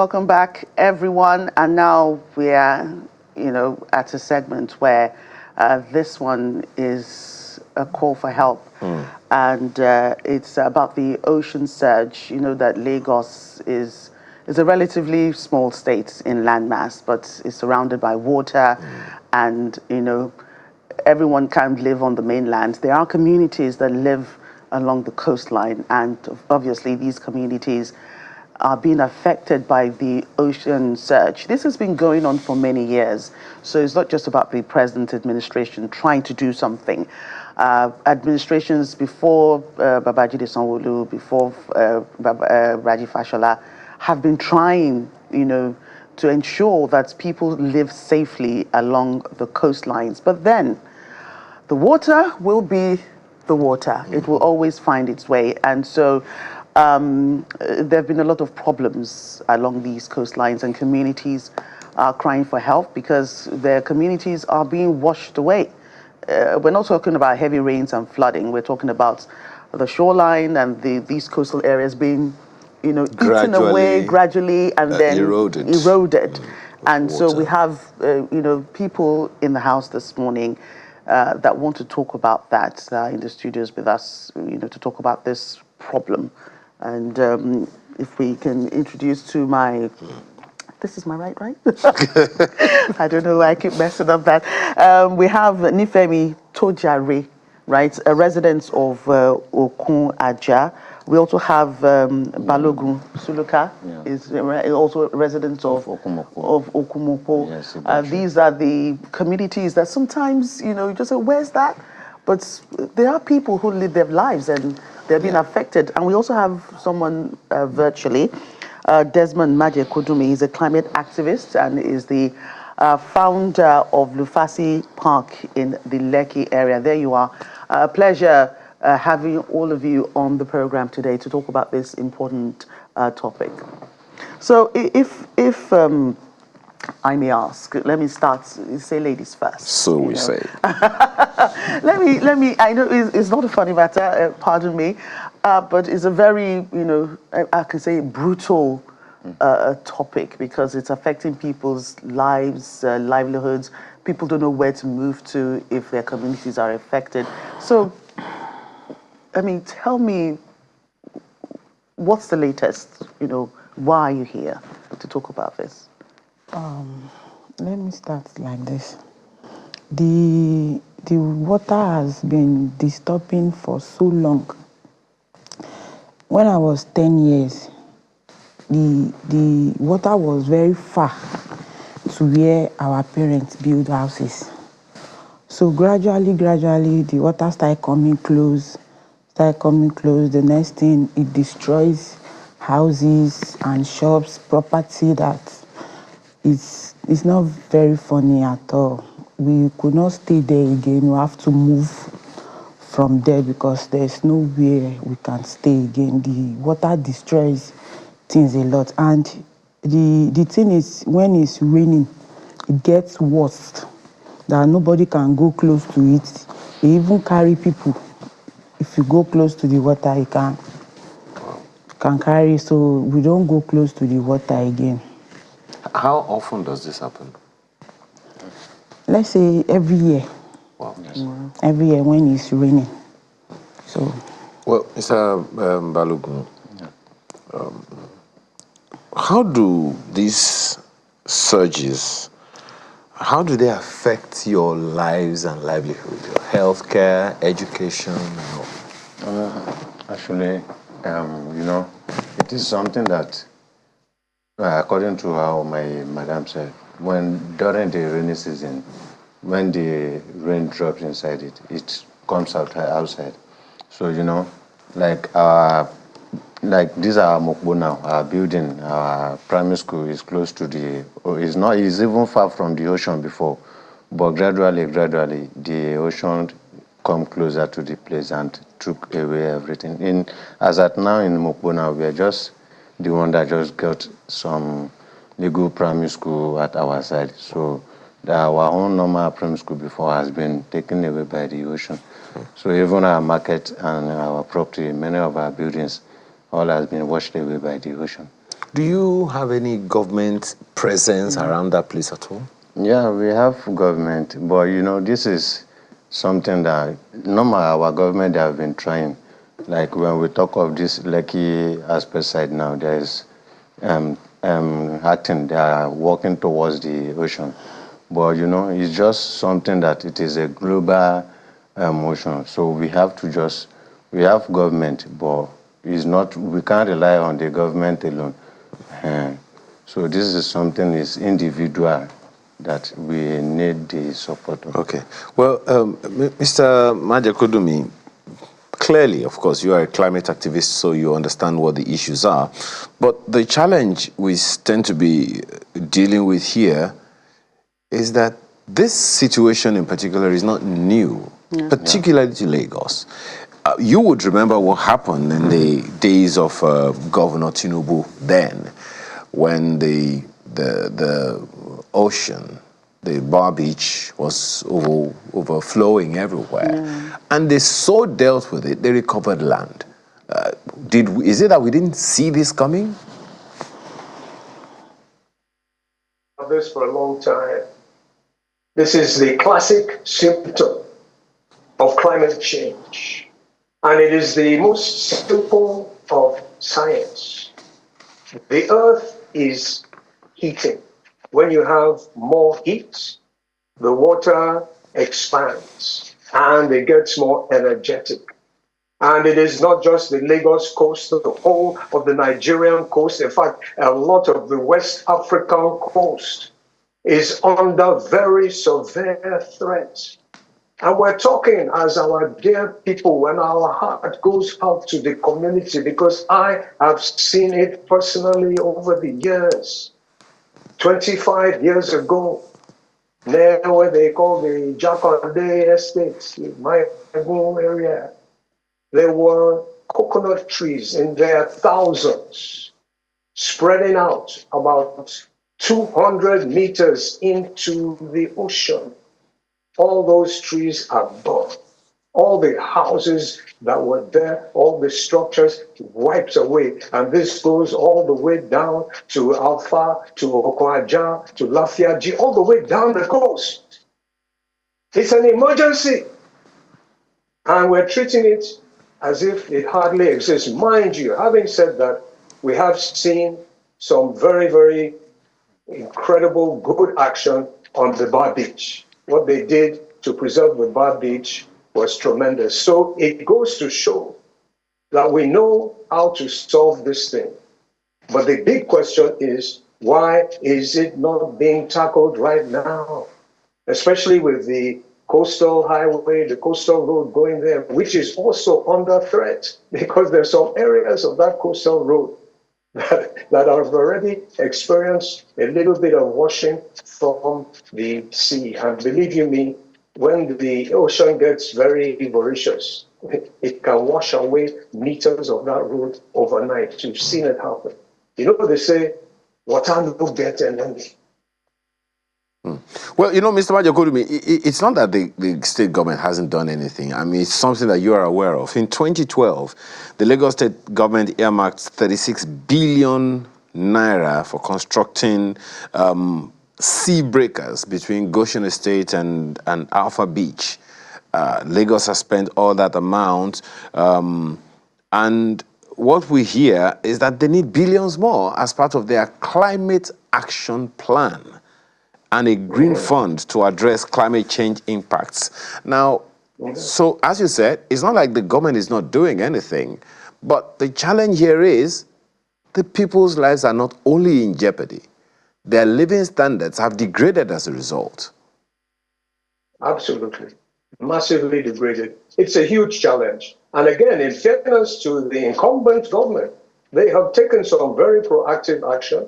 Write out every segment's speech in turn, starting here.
welcome back, everyone. And now we are, at a segment where this one is a call for help. And it's about the ocean surge. You know that Lagos is a relatively small state in landmass, but it's surrounded by water. And, everyone can't live on the mainland. There are communities that live along the coastline. And obviously, these communities are being affected by the ocean surge. This has been going on for many years. So it's not just about the present administration trying to do something. Administrations before Babajide Sanwo-Olu, before Raji Fashola, have been trying, to ensure that people live safely along the coastlines. But then the water will be the water. It will always find its way. And so there have been a lot of problems along these coastlines, and communities are crying for help because their communities are being washed away. We're not talking about heavy rains and flooding. We're talking about the shoreline and these coastal areas being, eaten away gradually and then eroded. And so we have, people in the house this morning that want to talk about that in the studios with us, to talk about this problem. And if we can introduce to my... This is my right? I don't know why I keep messing up that. We have Nifemi Tojare, right? A resident of Okun Aja. We also have Balogun Suluka, is also a resident of Okumoko. Yes, these are the communities that sometimes, you just say, where's that? But there are people who live their lives and they're being affected. And we also have someone virtually, Desmond Maje Kodumi. He's a climate activist and is the founder of Lufasi Park in the Lekki area. There you are. A pleasure having all of you on the program today to talk about this important topic. So if I may ask, let me start, say ladies first. So we say. let me, I know it's not a funny matter, pardon me, but it's a very, I can say brutal topic because it's affecting people's lives, livelihoods. People don't know where to move to if their communities are affected. So, tell me, what's the latest? Why are you here to talk about this? Let me start like this. The water has been disturbing for so long. When I was 10 years, the water was very far to where our parents build houses. So gradually, the water started coming close. The next thing, it destroys houses and shops, property that it's not very funny at all. We could not stay there again. We have to move from there because there's nowhere we can stay again. The water destroys things a lot. And the thing is, when it's raining, it gets worse. That nobody can go close to it. They even carry people. If you go close to the water, you can carry. So we don't go close to the water again. How often does this happen? Let's say every year. Wow. Yes. Every year when it's raining. So. Well, Mr. Balogun, how do these surges, how do they affect your lives and livelihood, your healthcare, education, and all? Actually, it is something that, according to how my madam said, during the rainy season, when the rain drops inside it, it comes outside. So, like these are Mokbo now, our building, our primary school is close to it's even far from the ocean before, but gradually, the ocean come closer to the place and took away everything. As at now in Mokbo now, we are just the one that just got some legal primary school at our side. So our own normal primary school before has been taken away by the ocean. So even our market and our property, many of our buildings, all has been washed away by the ocean. Do you have any government presence around that place at all? Yeah, we have government, but you know, this is something that normal our government they have been trying. Like when we talk of this Lekki aspect side now, there is acting, they are working towards the ocean. But you know, it's just something that it is a global motion. So we have to just, we have government, but it's not, we can't rely on the government alone. So this is something is individual that we need the support of. Okay. Well, Mr. Majakodumi, clearly, of course, you are a climate activist, so you understand what the issues are. But the challenge we tend to be dealing with here is that this situation in particular is not new, particularly to Lagos. You would remember what happened in the days of Governor Tinubu then, when the ocean, the Bar Beach, was overflowing everywhere. And they so dealt with it, they recovered land. Is it that we didn't see this coming? This for a long time. This is the classic symptom of climate change. And it is the most simple of science. The earth is heating. When you have more heat, the water expands and it gets more energetic. And it is not just the Lagos coast, the whole of the Nigerian coast. In fact, a lot of the West African coast is under very severe threat. And we're talking as our dear people, and our heart goes out to the community because I have seen it personally over the years. 25 years ago, there what they call the Jakande Estate, in my home area, there were coconut trees in their thousands, spreading out about 200 meters into the ocean. All those trees are gone. All the houses that were there, all the structures wiped away. And this goes all the way down to Alpha, to Okwaja, to Lafiaji, all the way down the coast. It's an emergency. And we're treating it as if it hardly exists. Mind you, having said that, we have seen some very, very incredible good action on the Bar Beach. What they did to preserve the Bar Beach was tremendous. So it goes to show that we know how to solve this thing. But the big question is, why is it not being tackled right now? Especially with the coastal highway, the coastal road going there, which is also under threat because there's some areas of that coastal road that have already experienced a little bit of washing from the sea. And believe you me, when the ocean gets very voracious, it can wash away meters of that road overnight. You've seen it happen. You know, they say, water no get enemy. Well, you know, Mr. Majakodumi, it's not that the state government hasn't done anything. I mean, it's something that you are aware of. In 2012, the Lagos state government earmarked 36 billion naira for constructing sea breakers between Goshen Estate and Alpha Beach. Lagos has spent all that amount. And what we hear is that they need billions more as part of their climate action plan and a green fund to address climate change impacts. Now, so as you said, it's not like the government is not doing anything, but the challenge here is the people's lives are not only in jeopardy, their living standards have degraded as a result. Absolutely. Massively degraded. It's a huge challenge. And again, in fairness to the incumbent government, they have taken some very proactive action.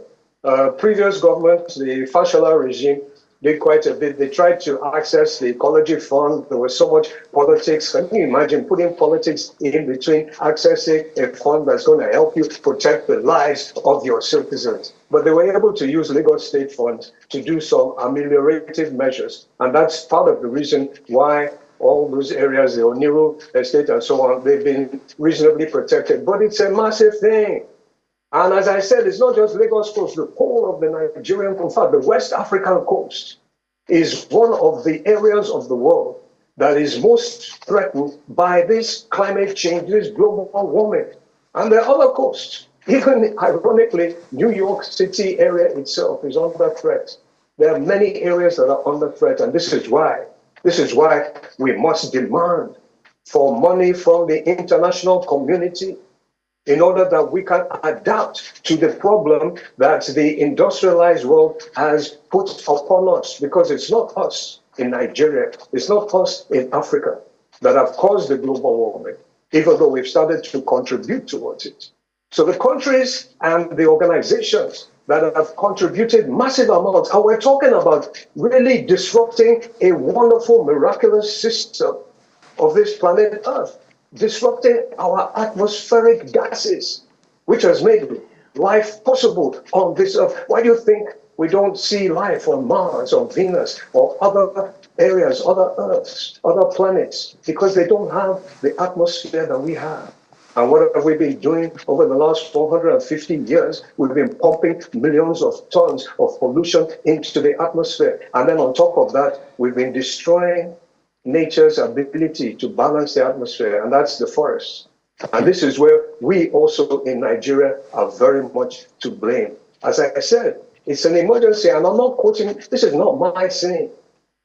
Previous government, the Fashola regime, did quite a bit. They tried to access the ecology fund. There was so much politics. Can you imagine putting politics in between accessing a fund that's going to help you protect the lives of your citizens? But they were able to use Lagos state funds to do some ameliorative measures. And that's part of the reason why all those areas, the Oniru estate and so on, they've been reasonably protected. But it's a massive thing. And as I said, it's not just Lagos coast, the whole of the Nigerian coast, in fact, the West African coast is one of the areas of the world that is most threatened by this climate change, this global warming. And there are other coasts. Even ironically, New York City area itself is under threat. There are many areas that are under threat, and this is why we must demand for money from the international community in order that we can adapt to the problem that the industrialized world has put upon us. Because it's not us in Nigeria, it's not us in Africa that have caused the global warming, even though we've started to contribute towards it. So the countries and the organizations that have contributed massive amounts, and we're talking about really disrupting a wonderful, miraculous system of this planet Earth, disrupting our atmospheric gases, which has made life possible on this Earth. Why do you think we don't see life on Mars, on Venus, or other areas, other Earths, other planets? Because they don't have the atmosphere that we have. And what have we been doing over the last 450 years? We've been pumping millions of tons of pollution into the atmosphere. And then on top of that, we've been destroying nature's ability to balance the atmosphere, and that's the forest. And this is where we also in Nigeria are very much to blame. As I said, it's an emergency, and I'm not quoting, this is not my saying.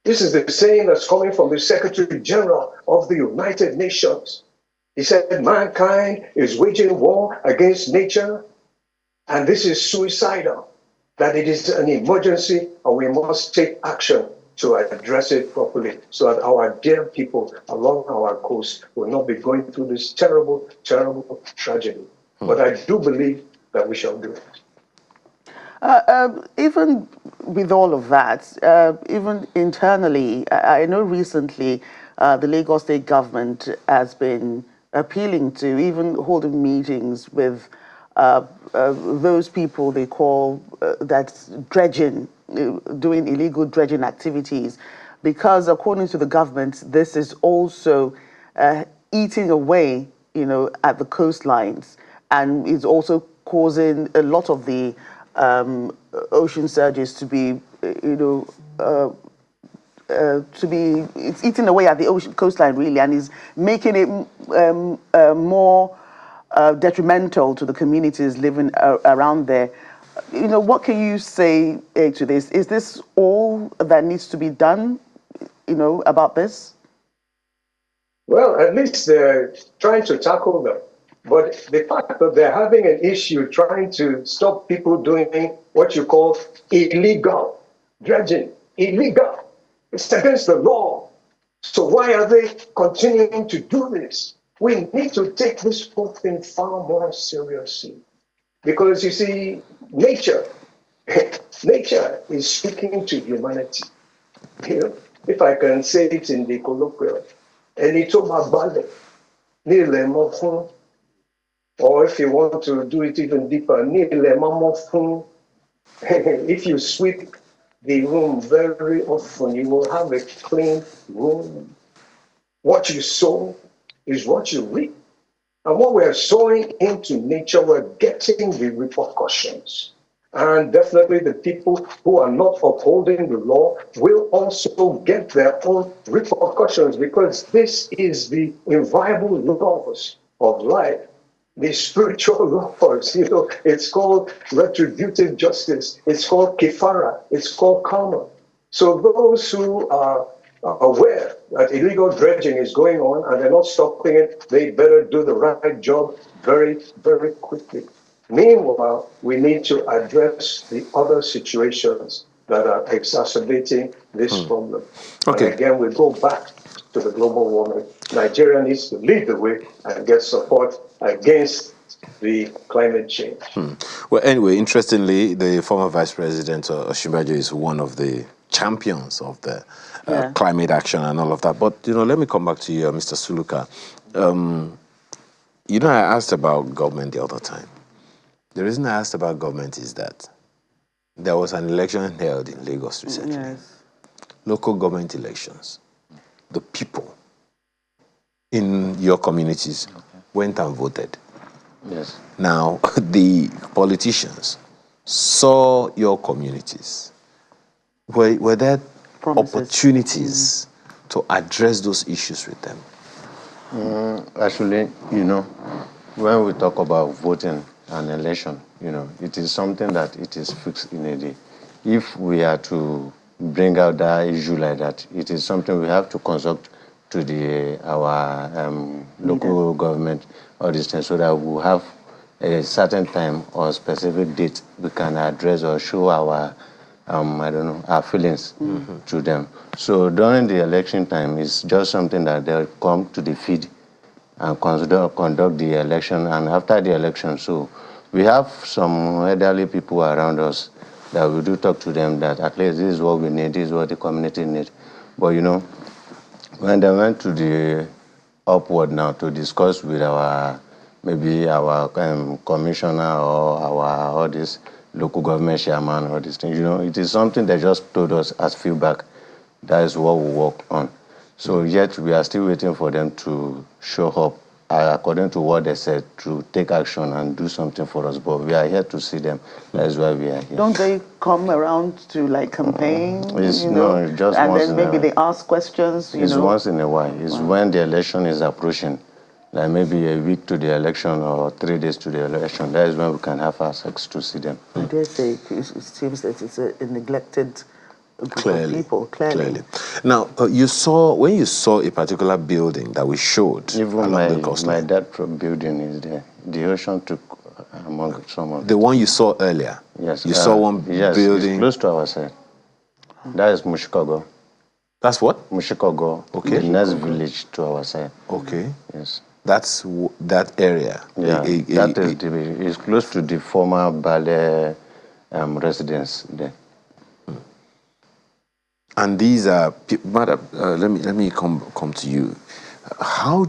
This is the saying that's coming from the Secretary General of the United Nations. He said, mankind is waging war against nature, and this is suicidal, that it is an emergency, and we must take action to address it properly so that our dear people along our coast will not be going through this terrible, terrible tragedy. But I do believe that we shall do it. Even with all of that, even internally, I know recently the Lagos state government has been appealing to, even holding meetings with those people they call that's dredging, doing illegal dredging activities, because according to the government, this is also eating away, at the coastlines, and is also causing a lot of the ocean surges to be, it's eating away at the ocean coastline really, and is making it more detrimental to the communities living around there. What can you say to this? Is this all that needs to be done, about this? Well, at least they're trying to tackle them. But the fact that they're having an issue trying to stop people doing what you call illegal dredging, illegal. It's against the law. So why are they continuing to do this? We need to take this whole thing far more seriously. Because you see, nature is speaking to humanity. If I can say it in the colloquial, or if you want to do it even deeper, if you sweep the room very often, you will have a clean room. What you sow is what you reap. And what we're sowing into nature, we're getting the repercussions. And definitely the people who are not upholding the law will also get their own repercussions, because this is the inviolable laws of life, the spiritual laws. It's called retributive justice. It's called kifara. It's called karma. So those who are aware that illegal dredging is going on and they're not stopping it, they better do the right job very, very quickly. Meanwhile, we need to address the other situations that are exacerbating this problem. Okay. And again, we go back to the global warming. Nigeria needs to lead the way and get support against the climate change. Well, anyway, interestingly, the former Vice President Osinbajo is one of the champions of the climate action and all of that. But, let me come back to you, Mr. Suluka. I asked about government the other time. The reason I asked about government is that there was an election held in Lagos recently. Yes. Local government elections. The people in your communities went and voted. Yes. Now, the politicians saw your communities. Were there Promises. opportunities to address those issues with them? Actually, when we talk about voting and election, it is something that it is fixed in a day. If we are to bring out that issue like that, it is something we have to consult to our local government or this thing, so that we have a certain time or specific date we can address or show our our feelings to them. So during the election time, it's just something that they'll come to the field and conduct the election. And after the election, so we have some elderly people around us that we do talk to them that at least this is what we need, this is what the community needs. But when they went to the upward now to discuss with maybe our commissioner or all this local government chairman or this thing, it is something they just told us as feedback. That is what we work on. So yet we are still waiting for them to show up according to what they said, to take action and do something for us. But we are here to see them. That is why we are here. Don't they come around to campaign? No, it's just and once then in maybe a they ask questions. It's once in a while. It's when the election is approaching, like maybe a week to the election or 3 days to the election. That is when we can have access to see them. I dare say it seems that it's a neglected group of people. Clearly. Now, when you saw a particular building that we showed, even along the coastline, my dad building is there. The ocean took among some of the one you saw earlier. Yes. You saw one building. It's close to our side. That is Mushikogo. That's what? Mushikogo. Okay. The next village to our side. Okay. Yes. That's that area. Yeah. It's close to the former Bale residence there. And these are, madam, let me come to you. How are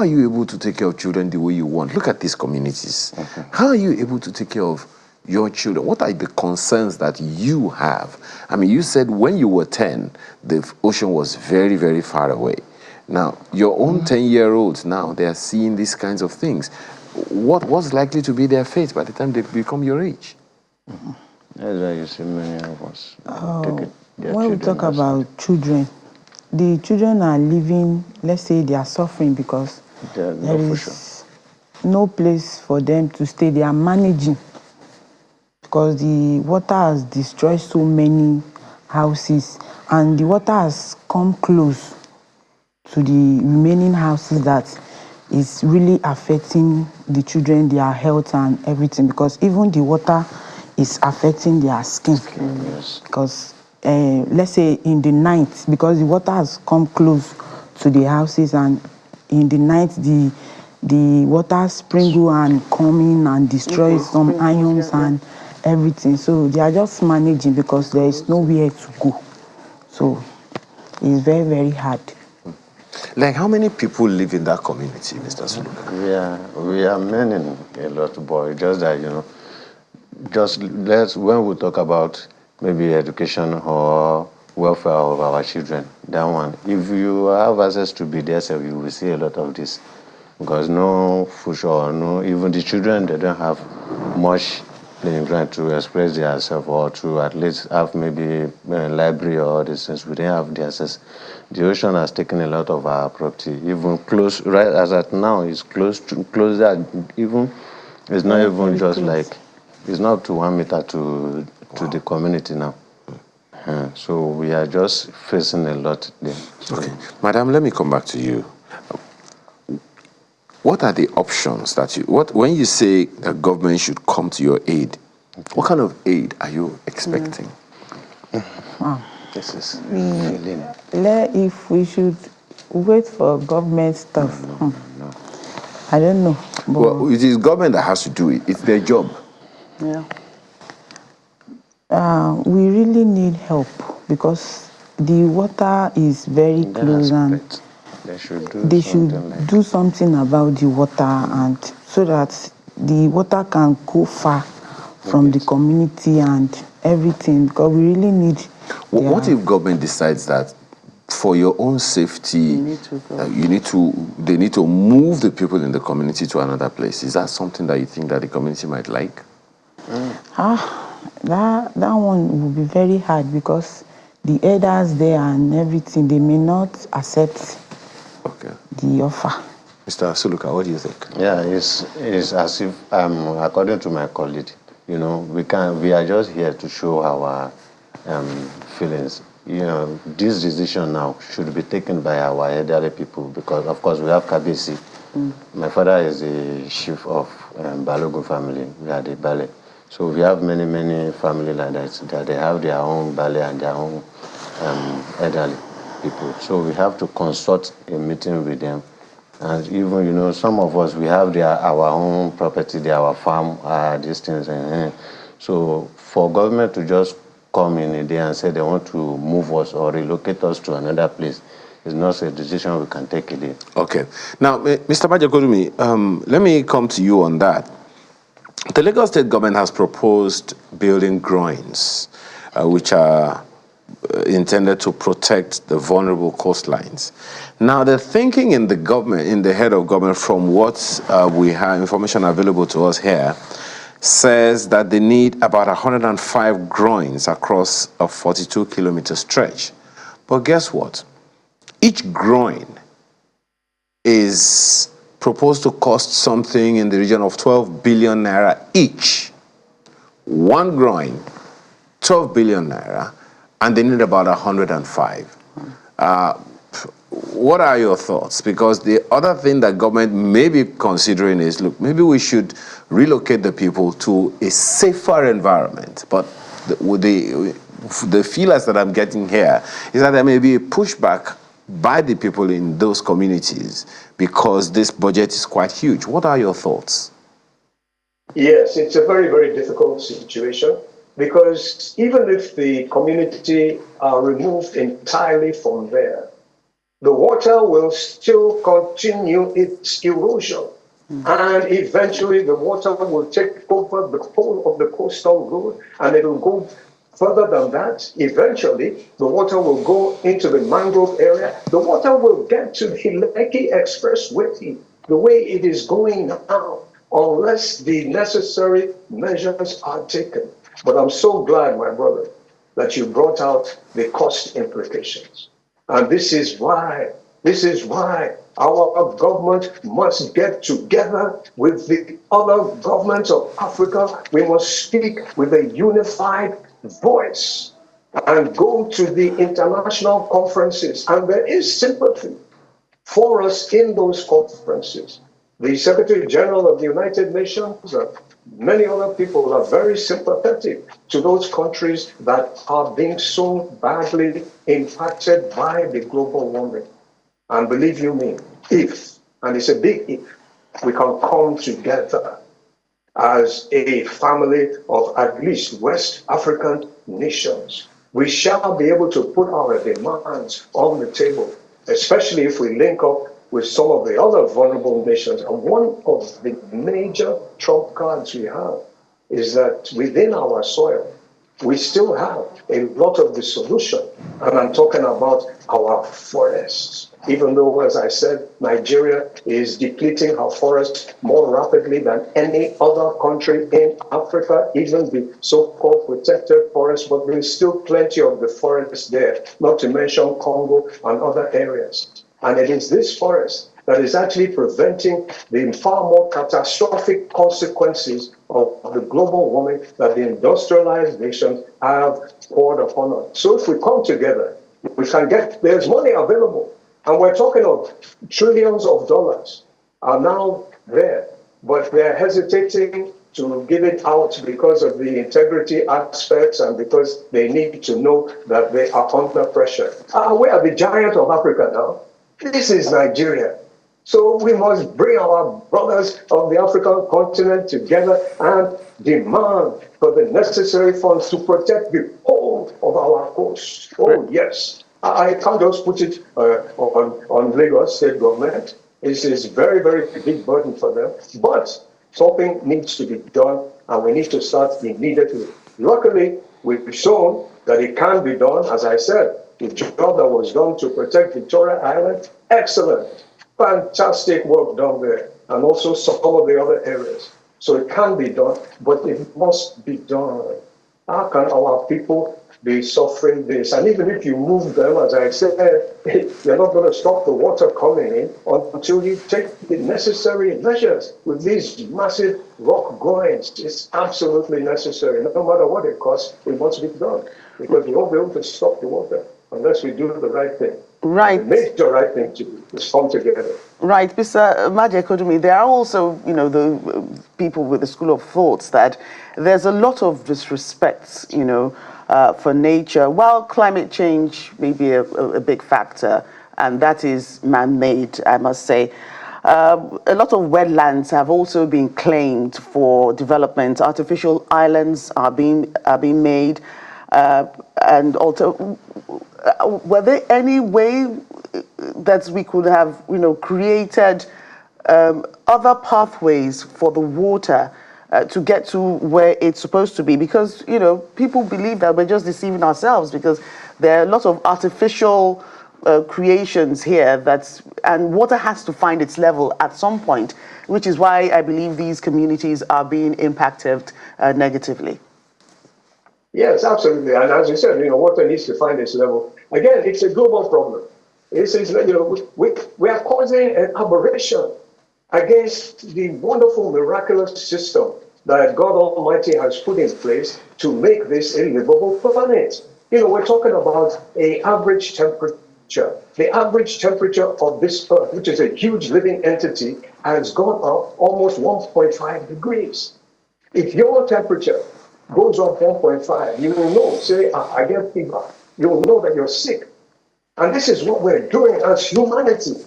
you able to take care of children the way you want? Look at these communities. How are you able to take care of your children? What are the concerns that you have? I mean, you said when you were 10, the ocean was very, very far away. Now, your own 10-year-olds now, they are seeing these kinds of things. What's likely to be their fate by the time they become your age? That's why you see many of us. When we talk about children, the children are living, let's say they are suffering because there is no place for them to stay. They are managing because the water has destroyed so many houses and the water has come close to the remaining houses that is really affecting the children, their health and everything, because even the water is affecting their skin. Yes. Because let's say in the night, because the water has come close to the houses, and in the night the water sprinkle and come in and destroy some irons and everything. So they are just managing because there is nowhere to go. So it's very, very hard. Like, how many people live in that community, Mr. Suluka? We are many, a lot, boy. Just that, when we talk about maybe education or welfare of our children, that one, if you have access to be there, so you will see a lot of this. Because no food or no, even the children, they don't have much playing ground to express themselves or to at least have maybe a library or these things. We didn't have the access. The ocean has taken a lot of our property, even close, right as at now, it's closer, even, it's not even just close. Like, it's not to 1 meter to the community now. So we are just facing a lot there. So. Okay. Madam, let me come back to you. What are the options that when you say the government should come to your aid, what kind of aid are you expecting? This is if we should wait for government stuff, no. I don't know. Well, it is government that has to do it. It's their job. Yeah. We really need help because the water is very close and they should do something about the water, and so that the water can go far from the community and everything, because we really need. What if government decides that for your own safety, You need to go. they need to move the people in the community to another place. Is that something that you think that the community might like? That one will be very hard because the elders there and everything, they may not accept the offer. Mr. Suluka, what do you think? Yeah, it's as if, according to my colleague, we are just here to show our feelings. This decision now should be taken by our elderly people because, of course, we have Kabisi. My father is the chief of Balogun family. We are the Bale. So we have many, many family like that they have their own Bale and their own elderly people. So we have to consult a meeting with them. And even, some of us, we have our own property, our farm, these things. So for government to just come in a day and say they want to move us or relocate us to another place is not a decision we can take a day. Okay. Now, Mr. Bajagodumi, let me come to you on that. The Lagos State government has proposed building groins, which are intended to protect the vulnerable coastlines. Now, the thinking in the government, in the head of government, from what we have information available to us here, says that they need about 105 groins across a 42-kilometer stretch. But guess what? Each groin is proposed to cost something in the region of 12 billion naira each. One groin, 12 billion naira, and they need about 105. What are your thoughts? Because the other thing that government may be considering is, look, maybe we should relocate the people to a safer environment. But the feelers that I'm getting here is that there may be a pushback by the people in those communities because this budget is quite huge. What are your thoughts? Yes, it's a very, very difficult situation because even if the community are removed entirely from there, the water will still continue its erosion. And eventually the water will take over the whole of the coastal road and it will go further than that. Eventually, the water will go into the mangrove area. The water will get to the Lekki Expressway the way it is going now, unless the necessary measures are taken. But I'm so glad, my brother, that you brought out the cost implications. And this is why our government must get together with the other governments of Africa. We must speak with a unified voice and go to the international conferences. And there is sympathy for us in those conferences. The Secretary General of the United Nations and many other people are very sympathetic to those countries that are being so badly impacted by the global warming. And believe you me, if, and it's a big if, we can come together as a family of at least West African nations, we shall be able to put our demands on the table, especially if we link up with some of the other vulnerable nations. And one of the major trump cards we have is that within our soil, we still have a lot of the solution. And I'm talking about our forests. Even though, as I said, Nigeria is depleting our forests more rapidly than any other country in Africa, even the so-called protected forests, but there is still plenty of the forests there, not to mention Congo and other areas. And it is this forest that is actually preventing the far more catastrophic consequences of the global warming that the industrialized nations have poured upon us. So if we come together, we can there's money available. And we're talking of trillions of dollars are now there, but they're hesitating to give it out because of the integrity aspects and because they need to know that they are under pressure. We are the giant of Africa now. This is Nigeria. So we must bring our brothers of the African continent together and demand for the necessary funds to protect the whole of our coast. Oh, yes. I can't just put it on Lagos state government. It is a very, very big burden for them. But something needs to be done, and we need to start immediately. Luckily, we've shown that it can be done. As I said, the job that was done to protect Victoria Island, excellent, fantastic work done there, and also some of the other areas. So it can be done, but it must be done. How can our people be suffering this? And even if you move them, as I said, you're not going to stop the water coming in until you take the necessary measures with these massive rock goings. It's absolutely necessary. No matter what it costs, it must be done, because we won't be able to stop the water unless we do the right thing. Right. The major right thing to do is come together. Right, Mr. Majekodumi, there are also, the people with the school of thoughts that there's a lot of disrespect, for nature. While climate change may be a big factor, and that is man-made, I must say, a lot of wetlands have also been claimed for development. Artificial islands are being made, and also, were there any way that we could have, created other pathways for the water to get to where it's supposed to be? Because, people believe that we're just deceiving ourselves, because there are a lot of artificial creations here and water has to find its level at some point, which is why I believe these communities are being impacted negatively. Yes, absolutely. And as you said, water needs to find its level. Again, it's a global problem. We are causing an aberration against the wonderful, miraculous system that God Almighty has put in place to make this a livable planet. We're talking about an average temperature. The average temperature of this Earth, which is a huge living entity, has gone up almost 1.5 degrees. If your temperature goes up 1.5, you will know, say, I get fever. You will know that you're sick. And this is what we're doing as humanity.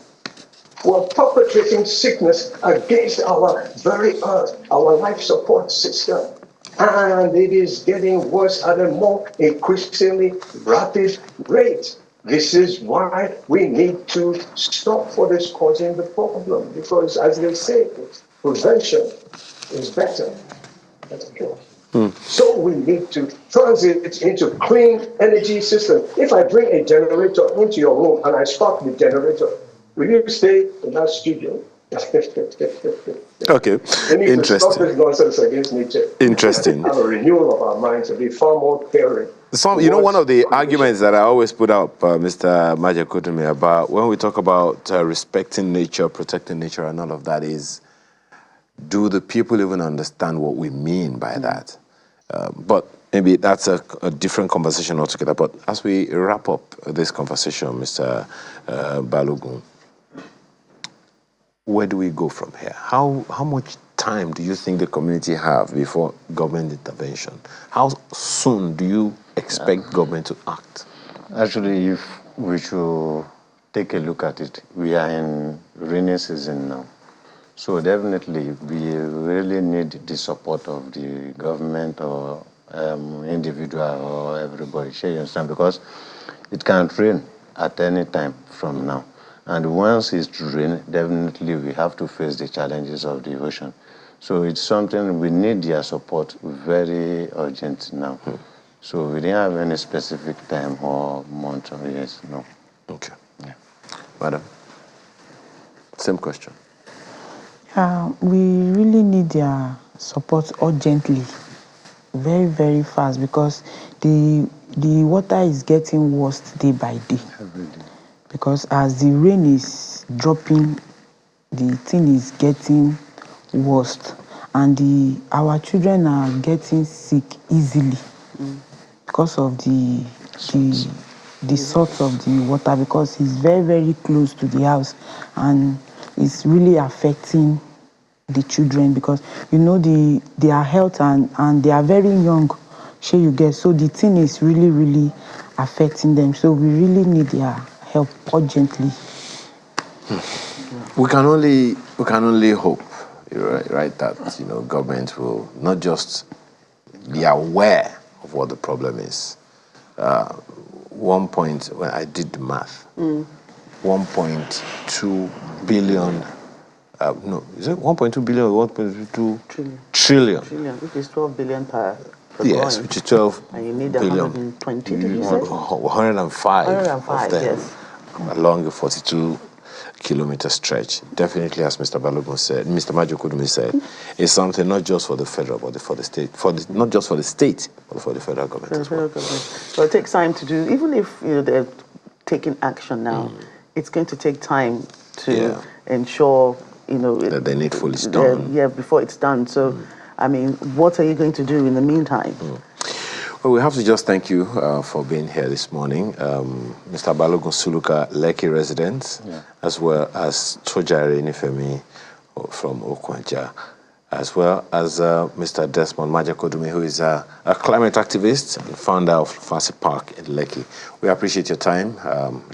We're perpetrating sickness against our very earth, our life support system. And it is getting worse at a more increasingly rapid rate. This is why we need to stop what is causing the problem. Because as they say, prevention is better than cure. So we need to transit into clean energy system. If I bring a generator into your room and I spark the generator, will you stay in that studio? Okay, We need to stop interesting. this nonsense against nature. Interesting. Have a renewal of our minds and be far more caring. One of the arguments that I always put up, Mr. Majekodumi, about when we talk about respecting nature, protecting nature, and all of that is, do the people even understand what we mean by that? But maybe that's a different conversation altogether. But as we wrap up this conversation, Mr. Balogun, where do we go from here? How much time do you think the community have before government intervention? How soon do you expect government to act? Actually, if we should take a look at it, we are in rainy season now. So definitely, we really need the support of the government or individual or everybody. You understand? Because it can rain at any time from now. And once it's rain, definitely we have to face the challenges of the ocean. So it's something we need their support very urgent now. So we didn't have any specific time or month or years, no. Okay. Yeah. Madam, same question. We really need their support urgently, very, very fast, because the water is getting worse day by day. Every day. Because as the rain is dropping, the thing is getting worse, and our children are getting sick easily because of the salt of the water, because it's very, very close to the house, and it's really affecting the children, because their health and they are very young, you get, so the thing is really, really affecting them. So we really need their help urgently. We can only hope, right, that government will not just be aware of what the problem is. One point when I did the math, 1.2 billion. No, is it 1.2 billion or 1.2 trillion? Trillion, which is 12 billion per Yes, going. which is 12 And you need billion. 120, did you say? 105, 105, of them yes. along a 42-kilometer stretch. Definitely, as Mr. Balogun said, Mr. Majokudumi said, it's something not just for the federal, but for the state, not just for the state, but for the federal government as well. So it takes time to do, even if they're taking action now, it's going to take time to ensure that the needful is done. Before it's done. So, I mean, what are you going to do in the meantime? Well, we have to just thank you for being here this morning. Mr. Balogun Suluka, Lekki resident, as well as Chojare Nifemi from Okwaja, as well as Mr. Desmond Majakodumi, who is a climate activist and founder of Fasi Park in Lekki. We appreciate your time,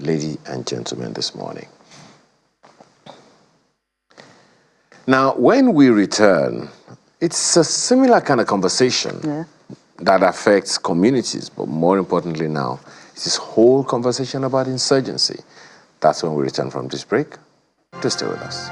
ladies and gentlemen, this morning. Now, when we return, it's a similar kind of conversation that affects communities, but more importantly now, it's this whole conversation about insurgency. That's when we return from this break. Please stay with us.